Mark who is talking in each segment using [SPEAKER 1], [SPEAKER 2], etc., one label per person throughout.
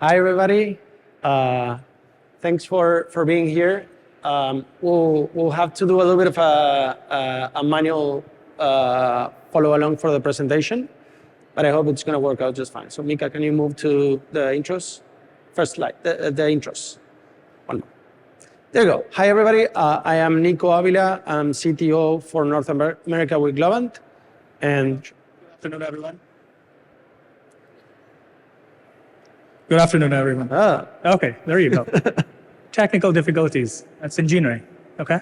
[SPEAKER 1] Hi, everybody. Thanks for being here. We'll have to do a little bit of a manual follow along for the presentation, but I hope it's going to work out just fine. So, Mika, can you move to the intros? First slide, the intros. One more. There you go. Hi, everybody. I am Nico Avila. I'm CTO for North America with Globant. And good afternoon, everyone.
[SPEAKER 2] Good afternoon, everyone. Okay, there you go. Technical difficulties. That's engineering. Okay.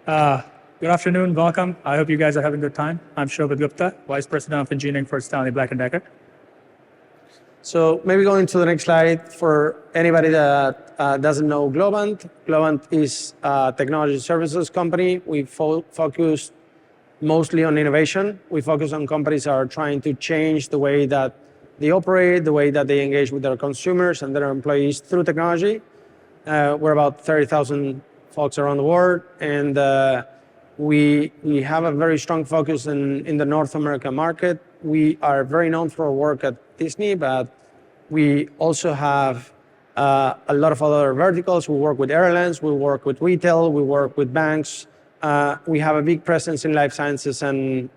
[SPEAKER 2] Good afternoon. Welcome. I hope you guys are having a good time. I'm Shobhit Gupta, Vice President of Engineering for Stanley Black & Decker.
[SPEAKER 1] So maybe going to the next slide for anybody that doesn't know Globant. Globant is a technology services company. We focus mostly on innovation. We focus on companies that are trying to change the way that they operate, the way that they engage with their consumers and their employees through technology. We're about 30,000 folks around the world, and we have a very strong focus in the North American market. We are very known for our work at Disney, but we also have a lot of other verticals. We work with airlines, we work with retail, we work with banks. We have a big presence in life sciences and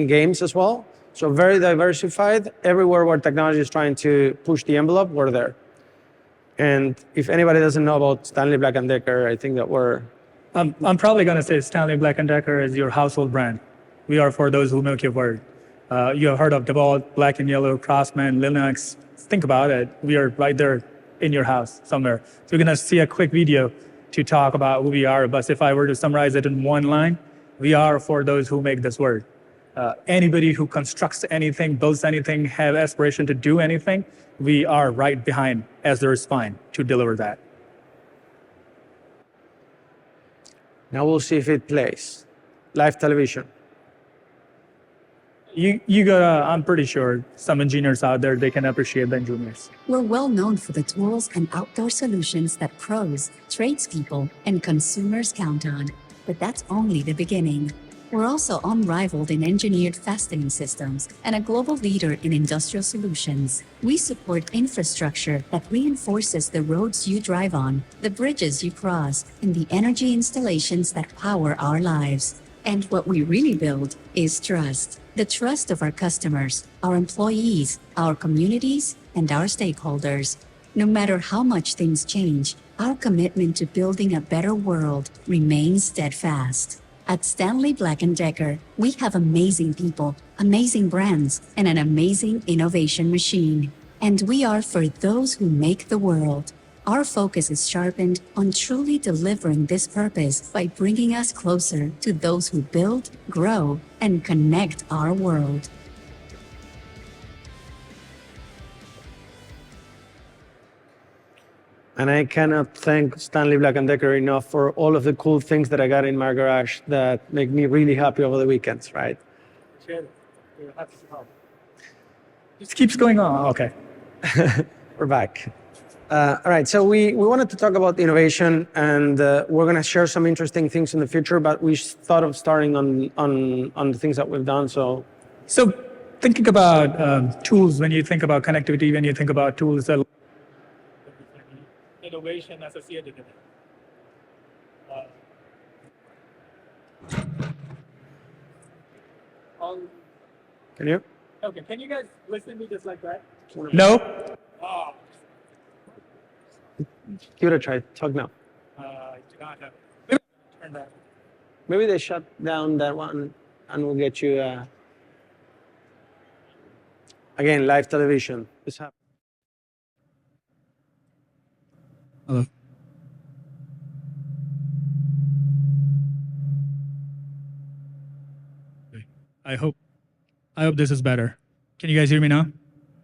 [SPEAKER 1] games as well. So very diversified. Everywhere where technology is trying to push the envelope, we're there. And if anybody doesn't know about Stanley Black & Decker, I think that we're...
[SPEAKER 2] I'm probably going to say Stanley Black & Decker is your household brand. We are for those who milk your word. You have heard of DeWalt, Black & Yellow, Craftsman, Linux. Think about it. We are right there in your house somewhere. So you're going to see a quick video to talk about who we are. But if I were to summarize it in one line, we are for those who make this word. Anybody who constructs anything, builds anything, have aspiration to do anything, we are right behind as their spine to deliver that.
[SPEAKER 1] Now we'll see if it plays. Live television.
[SPEAKER 2] You got I'm pretty sure some engineers out there, they can appreciate the engineers.
[SPEAKER 3] We're well known for the tools and outdoor solutions that pros, tradespeople, and consumers count on. But that's only the beginning. We're also unrivaled in engineered fastening systems and a global leader in industrial solutions. We support infrastructure that reinforces the roads you drive on, the bridges you cross, and the energy installations that power our lives. And what we really build is trust. The trust of our customers, our employees, our communities, and our stakeholders. No matter how much things change, our commitment to building a better world remains steadfast. At Stanley Black & Decker, we have amazing people, amazing brands, and an amazing innovation machine. And we are for those who make the world. Our focus is sharpened on truly delivering this purpose by bringing us closer to those who build, grow, and connect our world.
[SPEAKER 1] And I cannot thank Stanley Black & Decker enough for all of the cool things that I got in my garage that make me really happy over the weekends, right?
[SPEAKER 2] Sure. You're happy to help. Just keeps going on. Okay.
[SPEAKER 1] We're back. All right, so we wanted to talk about innovation, and we're going to share some interesting things in the future, but we thought of starting on the things that we've done. So
[SPEAKER 2] thinking about tools, when you think about connectivity, when you think about tools that innovation associated with it.
[SPEAKER 1] Can you?
[SPEAKER 2] Okay, can you guys listen to me just like that? No? Oh.
[SPEAKER 1] Give it a try. Talk now.
[SPEAKER 2] I do not have it. Turn that.
[SPEAKER 1] Maybe they shut down that one and we'll get you... Again, live television. This happens.
[SPEAKER 2] Hello. I hope this is better. Can you guys hear me now?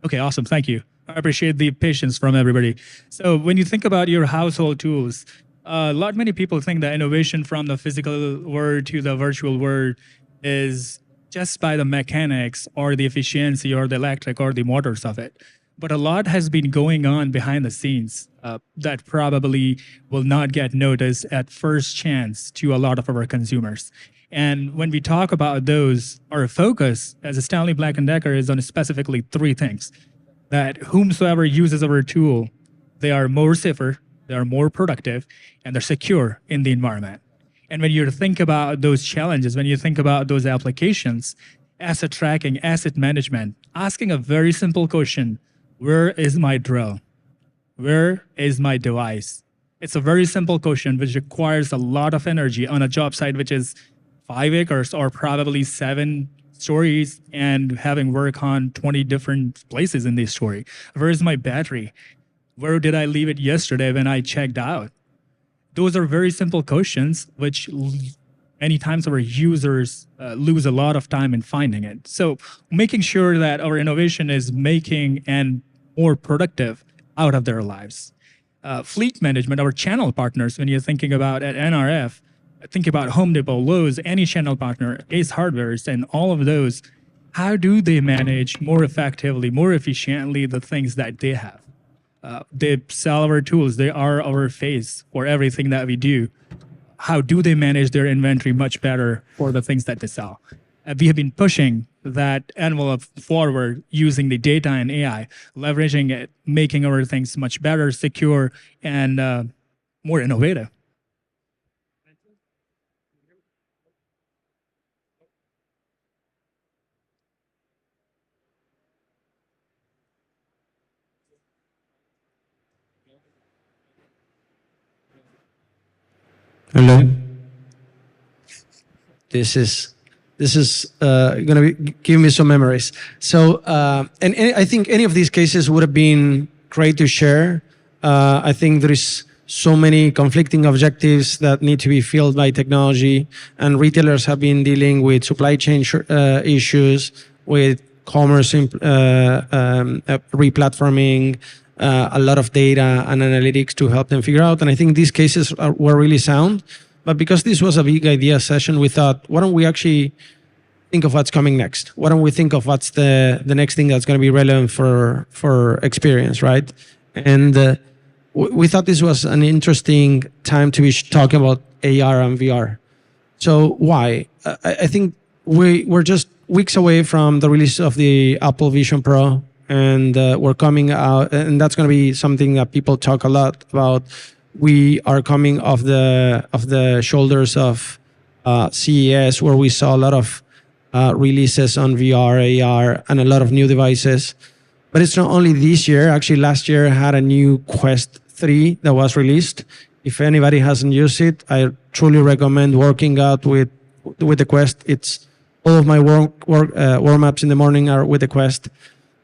[SPEAKER 2] Okay, awesome. Thank you. I appreciate the patience from everybody. So when you think about your household tools, many people think that innovation from the physical world to the virtual world is just by the mechanics or the efficiency or the electric or the motors of it. But a lot has been going on behind the scenes that probably will not get noticed at first chance to a lot of our consumers. And when we talk about those, our focus as a Stanley Black & Decker is on specifically three things. that whomsoever uses our tool, they are more safer, they are more productive, and they're secure in the environment. And when you think about those challenges, when you think about those applications, asset tracking, asset management, asking a very simple question, where is my drill? Where is my device? It's a very simple question which requires a lot of energy on a job site which is 5 acres or probably 7 stories and having work on 20 different places in this story. Where is my battery? Where did I leave it yesterday when I checked out? Those are very simple questions which many times our users lose a lot of time in finding it. So making sure that our innovation is making and more productive out of their lives. Fleet management, our channel partners, when you're thinking about at NRF, think about Home Depot, Lowe's, any channel partner, Ace Hardwares, and all of those. How do they manage more effectively, more efficiently the things that they have? They sell our tools. They are our face for everything that we do. How do they manage their inventory much better for the things that they sell? We have been pushing that envelope forward using the data and AI, leveraging it, making our things much better, secure, and more innovative.
[SPEAKER 1] Hello. This is going to give me some memories. So, and I think any of these cases would have been great to share. I think there is so many conflicting objectives that need to be filled by technology, and retailers have been dealing with supply chain issues, with commerce replatforming, a lot of data and analytics to help them figure out. And I think these cases were really sound. But because this was a big idea session, we thought, why don't we actually think of what's coming next? Why don't we think of what's the next thing that's going to be relevant for experience, right? And we thought this was an interesting time to be talking about AR and VR. So why? I think we're just weeks away from the release of the Apple Vision Pro, and we're coming out, and that's going to be something that people talk a lot about. We are coming off the shoulders of CES, where we saw a lot of releases on VR, AR, and a lot of new devices. But it's not only this year. Actually, last year had a new Quest 3 that was released. If anybody hasn't used it, I truly recommend working out with the Quest. It's all of my warm-ups in the morning are with the Quest.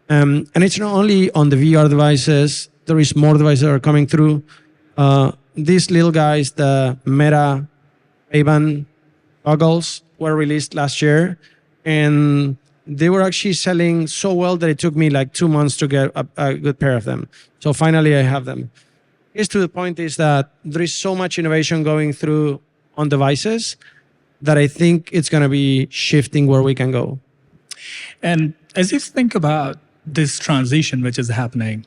[SPEAKER 1] And it's not only on the VR devices. There is more devices that are coming through. These little guys, the Meta Ray-Ban goggles, were released last year, and they were actually selling so well that it took me like 2 months to get a good pair of them. So finally I have them. Here's to the point is that there is so much innovation going through on devices that I think it's going to be shifting where we can go.
[SPEAKER 2] And as you think about this transition which is happening,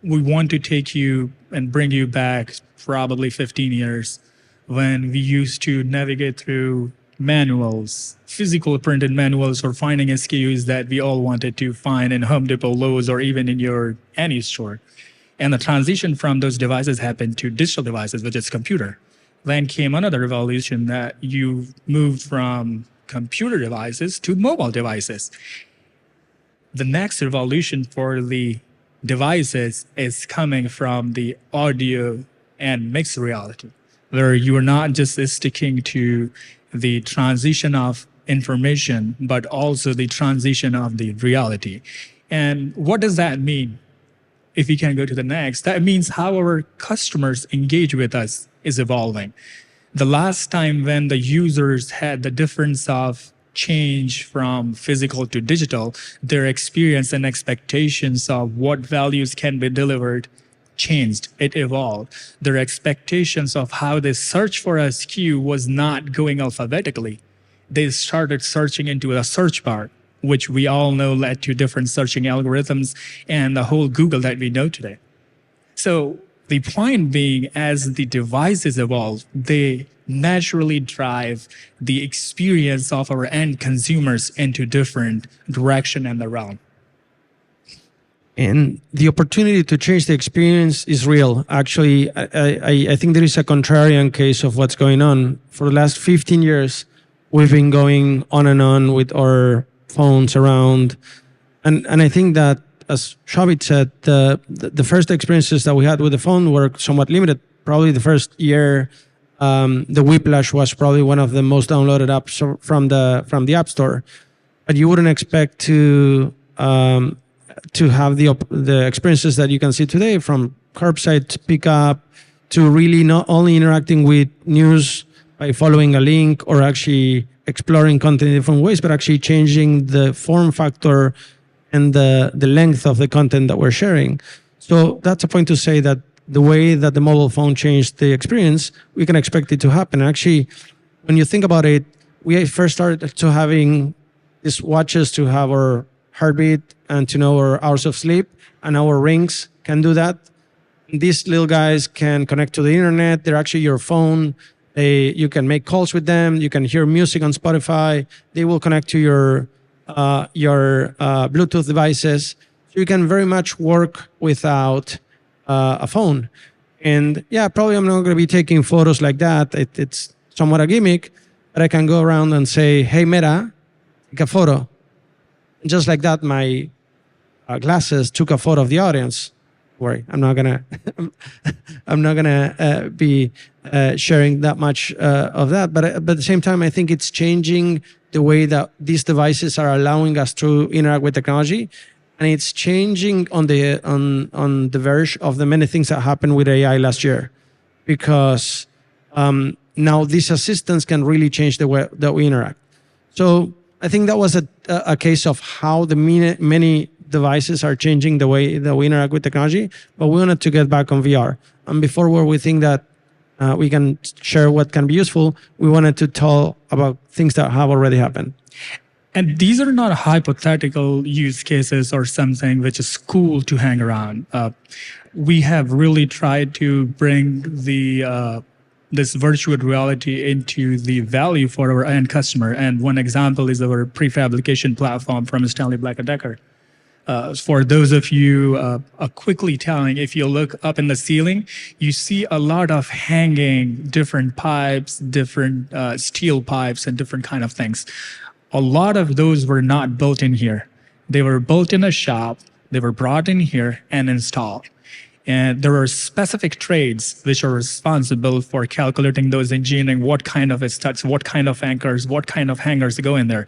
[SPEAKER 2] we want to take you and bring you back probably 15 years when we used to navigate through manuals, physical printed manuals, or finding SKUs that we all wanted to find in Home Depot, Lowe's, or even in your any store. And the transition from those devices happened to digital devices, which is computer. Then came another revolution that you moved from computer devices to mobile devices. The next revolution for the devices is coming from the audio and mixed reality, where you are not just sticking to the transition of information, but also the transition of the reality. And what does that mean? If we can go to the next, that means how our customers engage with us is evolving. The last time when the users had the difference of change from physical to digital, their experience and expectations of what values can be delivered changed. It evolved. Their expectations of how they search for a SKU was not going alphabetically. They started searching into a search bar, which we all know led to different searching algorithms and the whole Google that we know today. So the point being, as the devices evolve, they naturally drive the experience of our end consumers into different direction and the realm.
[SPEAKER 1] And the opportunity to change the experience is real. Actually, I think there is a contrarian case of what's going on. For the last 15 years, we've been going on and on with our phones around. And I think that, as Shavit said, the first experiences that we had with the phone were somewhat limited. Probably the first year, the Whiplash was probably one of the most downloaded apps from the App Store. But you wouldn't expect to have the experiences that you can see today, from curbside pickup to really not only interacting with news by following a link or actually exploring content in different ways, but actually changing the form factor and the length of the content that we're sharing. So that's a point to say that the way that the mobile phone changed the experience, we can expect it to happen. Actually, when you think about it, we first started to having these watches to have our heartbeat and to know our hours of sleep, and our rings can do that. These little guys can connect to the internet. They're actually your phone. You can make calls with them. You can hear music on Spotify. They will connect to your Bluetooth devices. So you can very much work without a phone. And yeah, probably I'm not going to be taking photos like that. It's somewhat a gimmick, but I can go around and say, "Hey, Meta, take a photo." And just like that, my glasses took a photo of the audience. Worry, I'm not gonna be sharing that much of that. But at the same time, I think it's changing the way that these devices are allowing us to interact with technology, and it's changing on the verge of the many things that happened with AI last year, because now these assistants can really change the way that we interact. So I think that was a case of how the many devices are changing the way that we interact with technology, but we wanted to get back on VR. And before, where we think that we can share what can be useful, we wanted to tell about things that have already happened.
[SPEAKER 2] And these are not hypothetical use cases or something which is cool to hang around. We have really tried to bring this virtual reality into the value for our end customer. And one example is our prefabrication platform from Stanley Black & Decker. For those of you quickly telling, if you look up in the ceiling, you see a lot of hanging different pipes, different steel pipes, and different kind of things. A lot of those were not built in here. They were built in a shop. They were brought in here and installed. And there are specific trades which are responsible for calculating those engineering, what kind of studs, what kind of anchors, what kind of hangers go in there.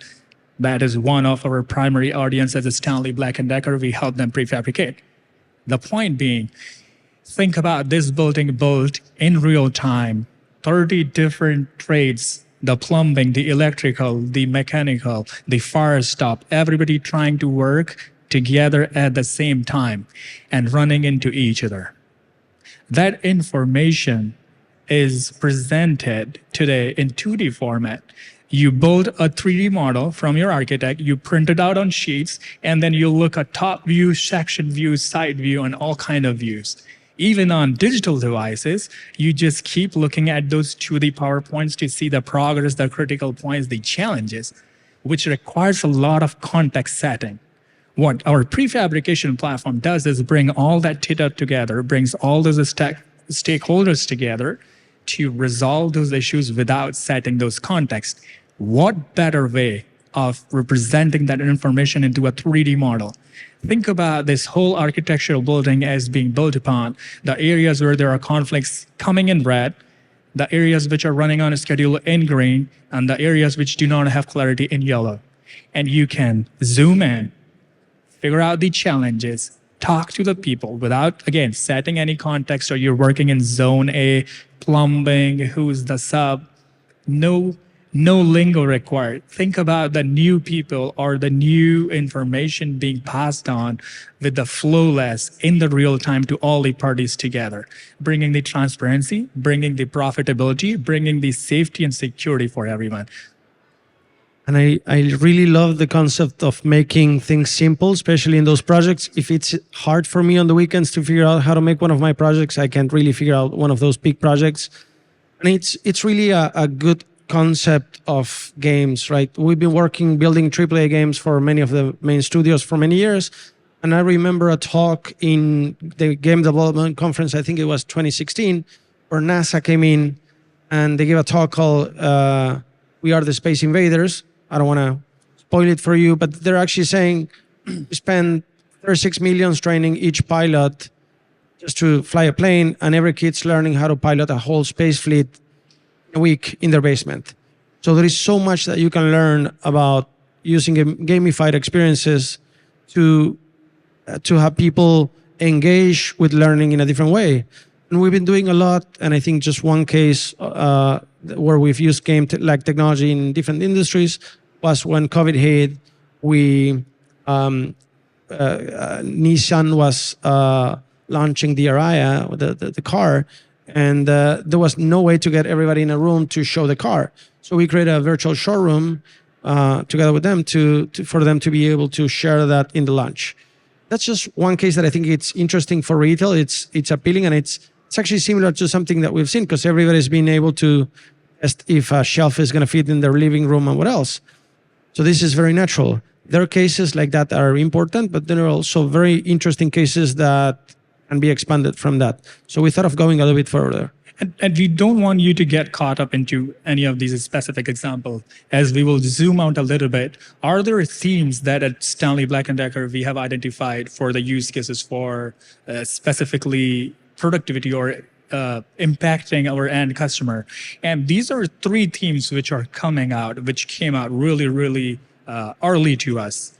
[SPEAKER 2] That is one of our primary audience as a Stanley Black & Decker. We help them prefabricate. The point being, think about this building built in real time, 30 different trades, the plumbing, the electrical, the mechanical, the fire stop, everybody trying to work together at the same time and running into each other. That information is presented today in 2D format. You build a 3D model from your architect, you print it out on sheets, and then you look at top view, section view, side view, and all kind of views. Even on digital devices, you just keep looking at those 2D PowerPoints to see the progress, the critical points, the challenges, which requires a lot of context setting. What our prefabrication platform does is bring all that data together, brings all those stakeholders together to resolve those issues without setting those contexts. What better way of representing that information into a 3D model? Think about this whole architectural building as being built upon the areas where there are conflicts coming in red, the areas which are running on a schedule in green, and the areas which do not have clarity in yellow. And you can zoom in, figure out the challenges, talk to the people without, again, setting any context, or you're working in zone A, plumbing, who's the sub. No lingo required. Think about the new people or the new information being passed on with the flowless in the real time to all the parties together, bringing the transparency, bringing the profitability, bringing the safety and security for everyone.
[SPEAKER 1] And I really love the concept of making things simple, especially in those projects. If it's hard for me on the weekends to figure out how to make one of my projects, I can't really figure out one of those big projects. And it's really a good concept of games, right? We've been building AAA games for many of the main studios for many years. And I remember a talk in the game development conference, I think it was 2016, where NASA came in and they gave a talk called We Are the Space Invaders. I don't want to spoil it for you, but they're actually saying we spend 36 million training each pilot just to fly a plane, and every kid's learning how to pilot a whole space fleet a week in their basement. So there is so much that you can learn about using gamified experiences to have people engage with learning in a different way. And we've been doing a lot, and I think just one case where we've used like technology in different industries was when COVID hit. Nissan was launching the Ariya, the car, and there was no way to get everybody in a room to show the car. So we created a virtual showroom together with them for them to be able to share that in the launch. That's just one case that I think it's interesting for retail. It's appealing, and it's actually similar to something that we've seen, because everybody's been able to test if a shelf is going to fit in their living room and what else. So this is very natural. There are cases like that are important, but there are also very interesting cases that can be expanded from that. So we thought of going a little bit further.
[SPEAKER 2] And we don't want you to get caught up into any of these specific examples. As we will zoom out a little bit, are there themes that at Stanley Black & Decker we have identified for the use cases for specifically productivity or impacting our end customer? And these are three themes which came out really, really early to us.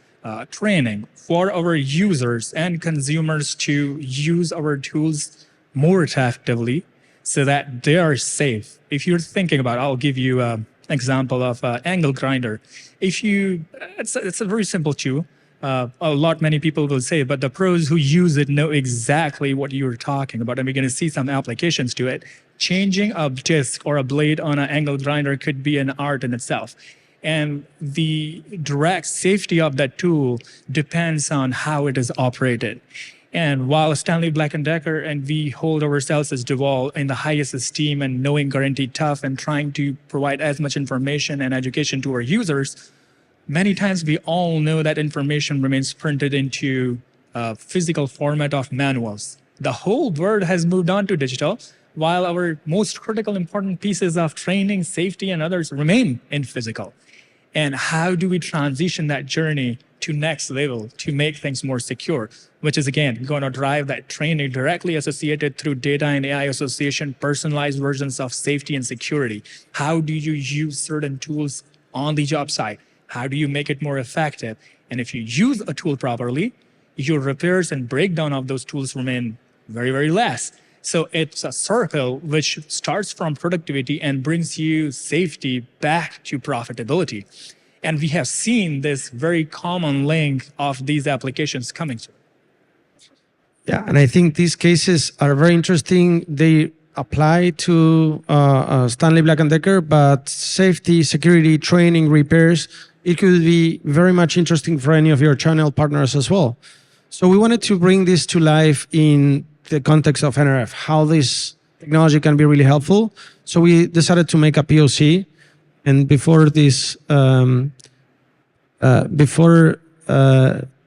[SPEAKER 2] Training for our users and consumers to use our tools more effectively, so that they are safe. If you're thinking about, I'll give you an example of an angle grinder. It's a very simple tool. Many people will say, but the pros who use it know exactly what you're talking about. And we're going to see some applications to it. Changing a disc or a blade on an angle grinder could be an art in itself. And the direct safety of that tool depends on how it is operated. And while Stanley Black & Decker and we hold ourselves as DeWalt in the highest esteem and knowing guaranteed tough and trying to provide as much information and education to our users, many times we all know that information remains printed into a physical format of manuals. The whole world has moved on to digital, while our most critical important pieces of training, safety, and others remain in physical. And how do we transition that journey to next level to make things more secure, which is, again, going to drive that training directly associated through data and AI association, personalized versions of safety and security. How do you use certain tools on the job site? How do you make it more effective? And if you use a tool properly, your repairs and breakdown of those tools remain very, very less. So it's a circle which starts from productivity and brings you safety back to profitability. And we have seen this very common link of these applications coming through.
[SPEAKER 1] Yeah, and I think these cases are very interesting. They apply to Stanley Black & Decker, but safety, security, training, repairs, it could be very much interesting for any of your channel partners as well. So we wanted to bring this to life in the context of NRF, how this technology can be really helpful. So we decided to make a POC. And before this,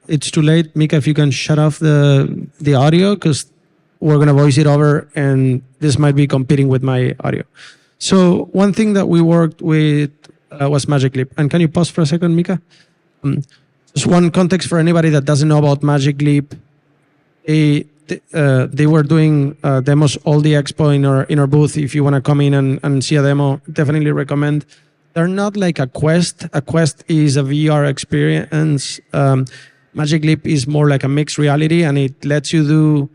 [SPEAKER 1] it's too late, Mika, if you can shut off the audio, because we're going to voice it over and this might be competing with my audio. So one thing that we worked with was Magic Leap. And can you pause for a second, Mika? Just one context for anybody that doesn't know about Magic Leap. They were doing demos all the expo in our booth. If you want to come in and see a demo, definitely recommend. They're not like a Quest. A Quest is a VR experience. Magic Leap is more like a mixed reality, and it lets you do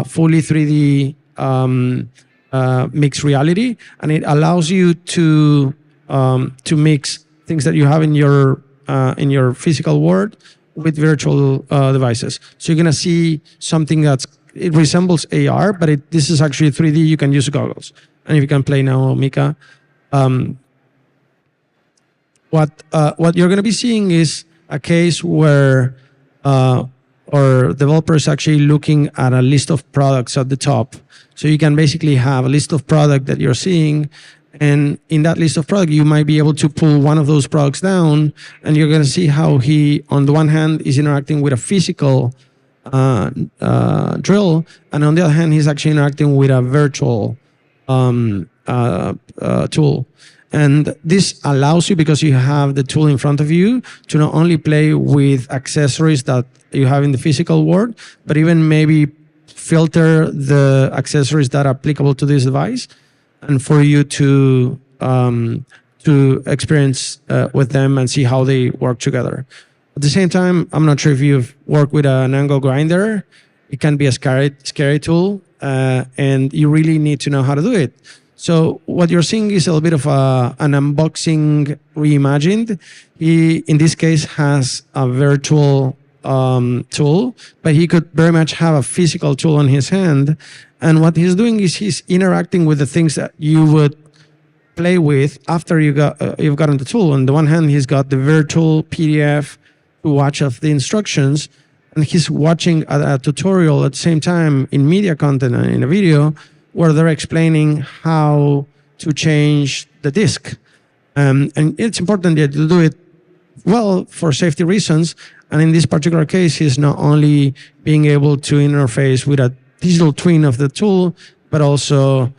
[SPEAKER 1] fully 3D mixed reality, and it allows you to mix things that you have in your physical world with virtual devices. So you're gonna see something it resembles AR, but this is actually 3D. You can use goggles. And if you can play now, Mika. What you're gonna be seeing is a case where our developer is actually looking at a list of products at the top. So you can basically have a list of products that you're seeing, And in that list of products, you might be able to pull one of those products down, and you're going to see how he, on the one hand, is interacting with a physical drill, and on the other hand, he's actually interacting with a virtual tool. And this allows you, because you have the tool in front of you, to not only play with accessories that you have in the physical world, but even maybe filter the accessories that are applicable to this device, and for you to experience with them and see how they work together. At the same time, I'm not sure if you've worked with an angle grinder. It can be a scary tool, and you really need to know how to do it. So what you're seeing is a little bit of an unboxing reimagined. He, in this case, has a virtual tool, but he could very much have a physical tool on his hand. And what he's doing is he's interacting with the things that you would play with after you've gotten the tool. On the one hand, he's got the virtual PDF to watch of the instructions, and he's watching a tutorial at the same time in media content and in a video where they're explaining how to change the disk. And it's important that you do it well for safety reasons. And in this particular case, he's not only being able to interface with a digital twin of the tool, but also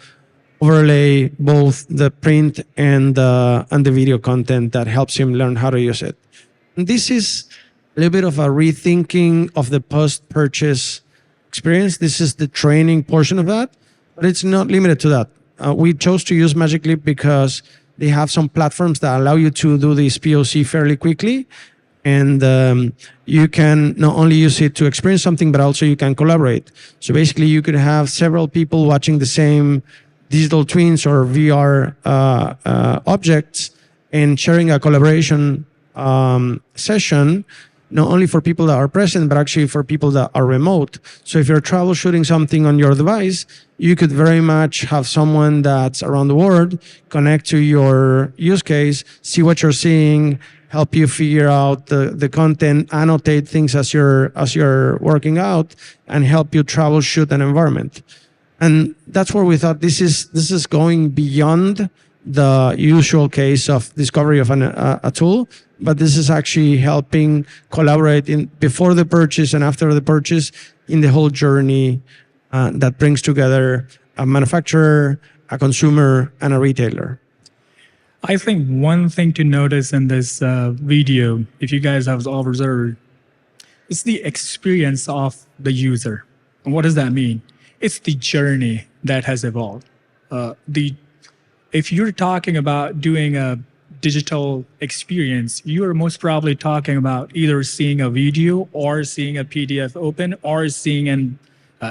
[SPEAKER 1] overlay both the print and the video content that helps him learn how to use it. And this is a little bit of a rethinking of the post-purchase experience. This is the training portion of that, but it's not limited to that. We chose to use Magic Leap because they have some platforms that allow you to do this POC fairly quickly. And you can not only use it to experience something, but also you can collaborate. So basically, you could have several people watching the same digital twins or VR objects and sharing a collaboration session, not only for people that are present, but actually for people that are remote. So if you're troubleshooting something on your device, you could very much have someone that's around the world connect to your use case, see what you're seeing, help you figure out the content, annotate things as you're working out, and help you troubleshoot an environment. And that's where we thought this is going beyond the usual case of discovery of a tool, but this is actually helping collaborate before the purchase and after the purchase in the whole journey that brings together a manufacturer, a consumer, and a retailer.
[SPEAKER 2] I think one thing to notice in this video, if you guys have all observed, is the experience of the user. And what does that mean? It's the journey that has evolved. If you're talking about doing a digital experience, you are most probably talking about either seeing a video or seeing a PDF open or seeing an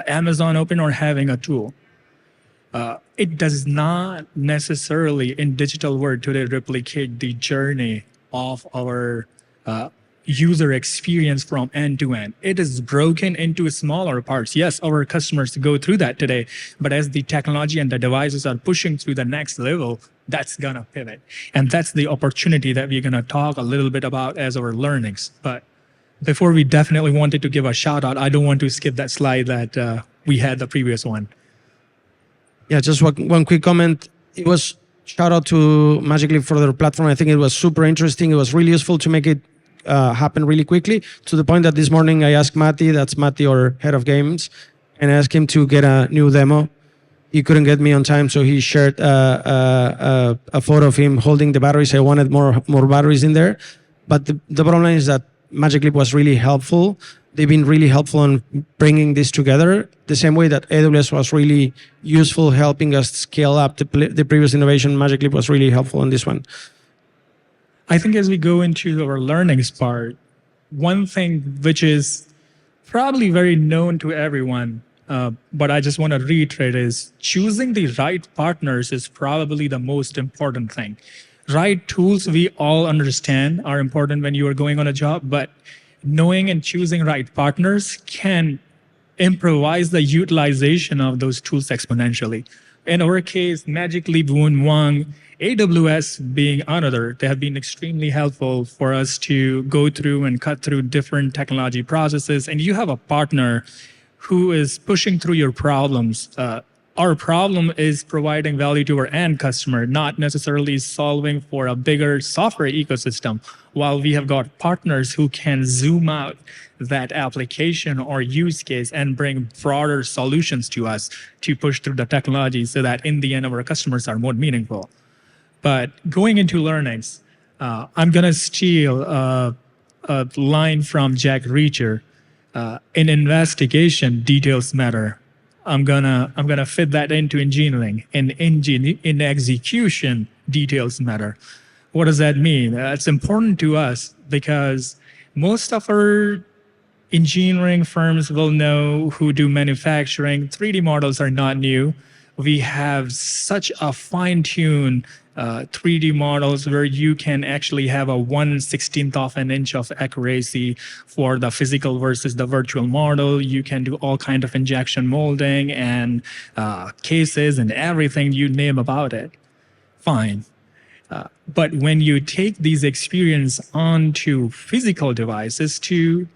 [SPEAKER 2] Amazon open or having a tool. It does not necessarily in digital world today replicate the journey of our user experience from end to end. It is broken into smaller parts. Yes, our customers go through that today, but as the technology and the devices are pushing through the next level, that's gonna pivot. And that's the opportunity that we're gonna talk a little bit about as our learnings. But before we definitely wanted to give a shout out, I don't want to skip that slide that we had the previous one.
[SPEAKER 1] Yeah, just one quick comment. It was shout out to Magic Leap for their platform. I think it was super interesting. It was really useful to make it happen really quickly, to the point that this morning I asked Matti, that's Matti, our head of games, and I asked him to get a new demo. He couldn't get me on time, so he shared a photo of him holding the batteries. I wanted more batteries in there. But the bottom line is that Magic Leap was really helpful. They've been really helpful in bringing this together, the same way that AWS was really useful helping us scale up the previous innovation. Magic Leap was really helpful on this one.
[SPEAKER 2] I think as we go into our learnings part, one thing which is probably very known to everyone, but I just want to reiterate, is choosing the right partners is probably the most important thing. Right tools we all understand are important when you are going on a job, but knowing and choosing right partners can improvise the utilization of those tools exponentially. In our case, Magic Leap, Woon Wang, AWS being another, they have been extremely helpful for us to go through and cut through different technology processes. And you have a partner who is pushing through your problems Our problem is providing value to our end customer, not necessarily solving for a bigger software ecosystem. While we have got partners who can zoom out that application or use case and bring broader solutions to us to push through the technology so that in the end our customers are more meaningful. But going into learnings, I'm going to steal a line from Jack Reacher. In investigation, details matter. I'm gonna fit that into engineering. In execution, details matter. What does that mean? It's important to us because most of our engineering firms will know who do manufacturing. 3D models are not new. We have such a fine-tuned 3D models where you can actually have a 1/16th of an inch of accuracy for the physical versus the virtual model. You can do all kind of injection molding and cases and everything you name about it. Fine. But when you take these experience onto physical devices to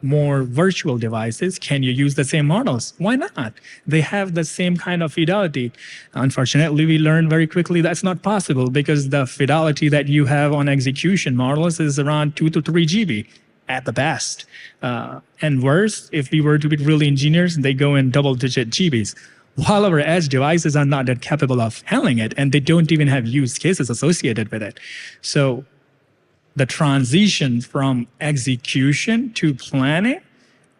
[SPEAKER 2] more virtual devices, can you use the same models? Why not? They have the same kind of fidelity. Unfortunately, we learned very quickly that's not possible because the fidelity that you have on execution models is around 2 to 3 GB at the best. And worse, if we were to be really engineers, they go in double-digit GBs. While our edge devices are not that capable of handling it, and they don't even have use cases associated with it. So the transition from execution to planning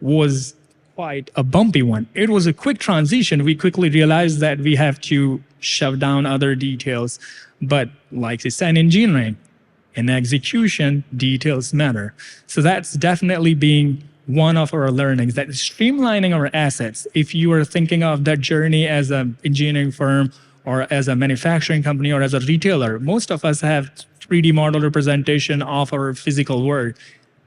[SPEAKER 2] was quite a bumpy one. It was a quick transition. We quickly realized that we have to shove down other details. But like I said, in engineering, in execution, details matter. So that's definitely being one of our learnings, that streamlining our assets. If you are thinking of that journey as an engineering firm or as a manufacturing company or as a retailer, most of us have 3D model representation of our physical world.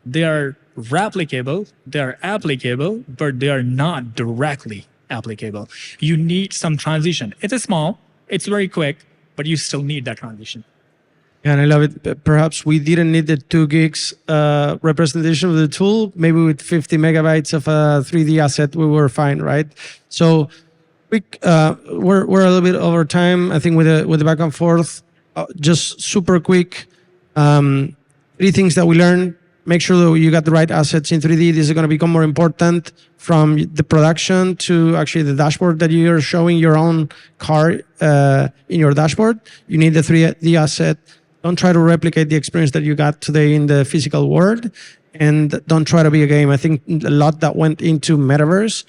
[SPEAKER 2] They are replicable, they are applicable, but they are not directly applicable. You need some transition. It's small, it's very quick, but you still need that transition.
[SPEAKER 1] And I love it. Perhaps we didn't need the 2 gigs representation of the tool. Maybe with 50 megabytes of a 3D asset, we were fine, right? So we're a little bit over time. I think with the back and forth, just super quick. 3 things that we learned. Make sure that you got the right assets in 3D. This is going to become more important from the production to actually the dashboard that you're showing your own car in your dashboard. You need the 3D asset. Don't try to replicate the experience that you got today in the physical world, and don't try to be a game. I think a lot that went into metaverse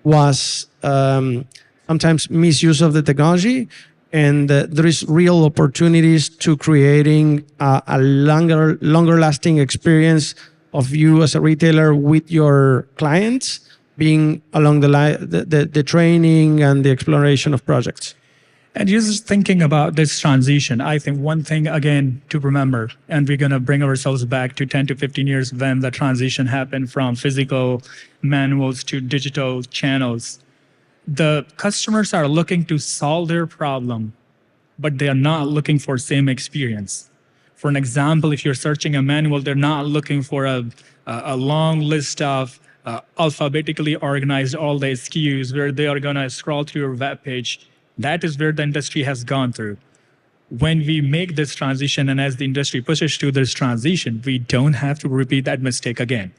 [SPEAKER 1] was sometimes misuse of the technology, and there is real opportunities to creating a longer lasting experience of you as a retailer with your clients, being along the training and the exploration of projects.
[SPEAKER 2] And just thinking about this transition, I think one thing, again, to remember, and we're going to bring ourselves back to 10 to 15 years when the transition happened from physical manuals to digital channels. The customers are looking to solve their problem, but they are not looking for same experience. For an example, if you're searching a manual, they're not looking for a long list of alphabetically organized all the SKUs where they are going to scroll through your web page. That is where the industry has gone through. When we make this transition, and as the industry pushes to this transition, we don't have to repeat that mistake again.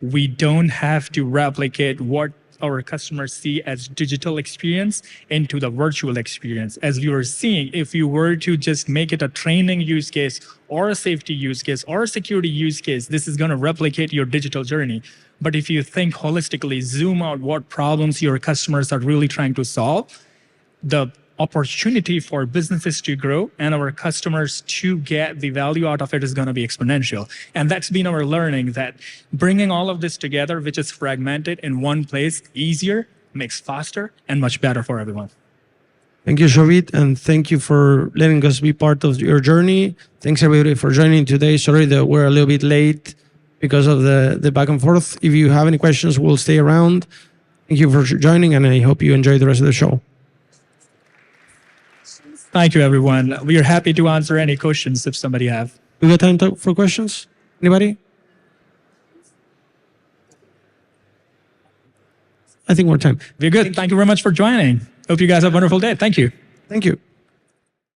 [SPEAKER 2] We don't have to replicate what our customers see as digital experience into the virtual experience. As we were seeing, if you were to just make it a training use case or a safety use case or a security use case, this is going to replicate your digital journey. But if you think holistically, zoom out what problems your customers are really trying to solve, the opportunity for businesses to grow and our customers to get the value out of it is going to be exponential. And that's been our learning, that bringing all of this together, which is fragmented in one place, easier, makes faster, and much better for everyone.
[SPEAKER 1] Thank you, Shovit, and thank you for letting us be part of your journey. Thanks, everybody, for joining today. Sorry that we're a little bit late because of the back and forth. If you have any questions, we'll stay around. Thank you for joining, and I hope you enjoy the rest of the show.
[SPEAKER 2] Thank you, everyone. We are happy to answer any questions if somebody have.
[SPEAKER 1] We got time for questions? Anybody? I think more time.
[SPEAKER 2] We're good. Thank you very much for joining. Hope you guys have a wonderful day. Thank you.
[SPEAKER 1] Thank you.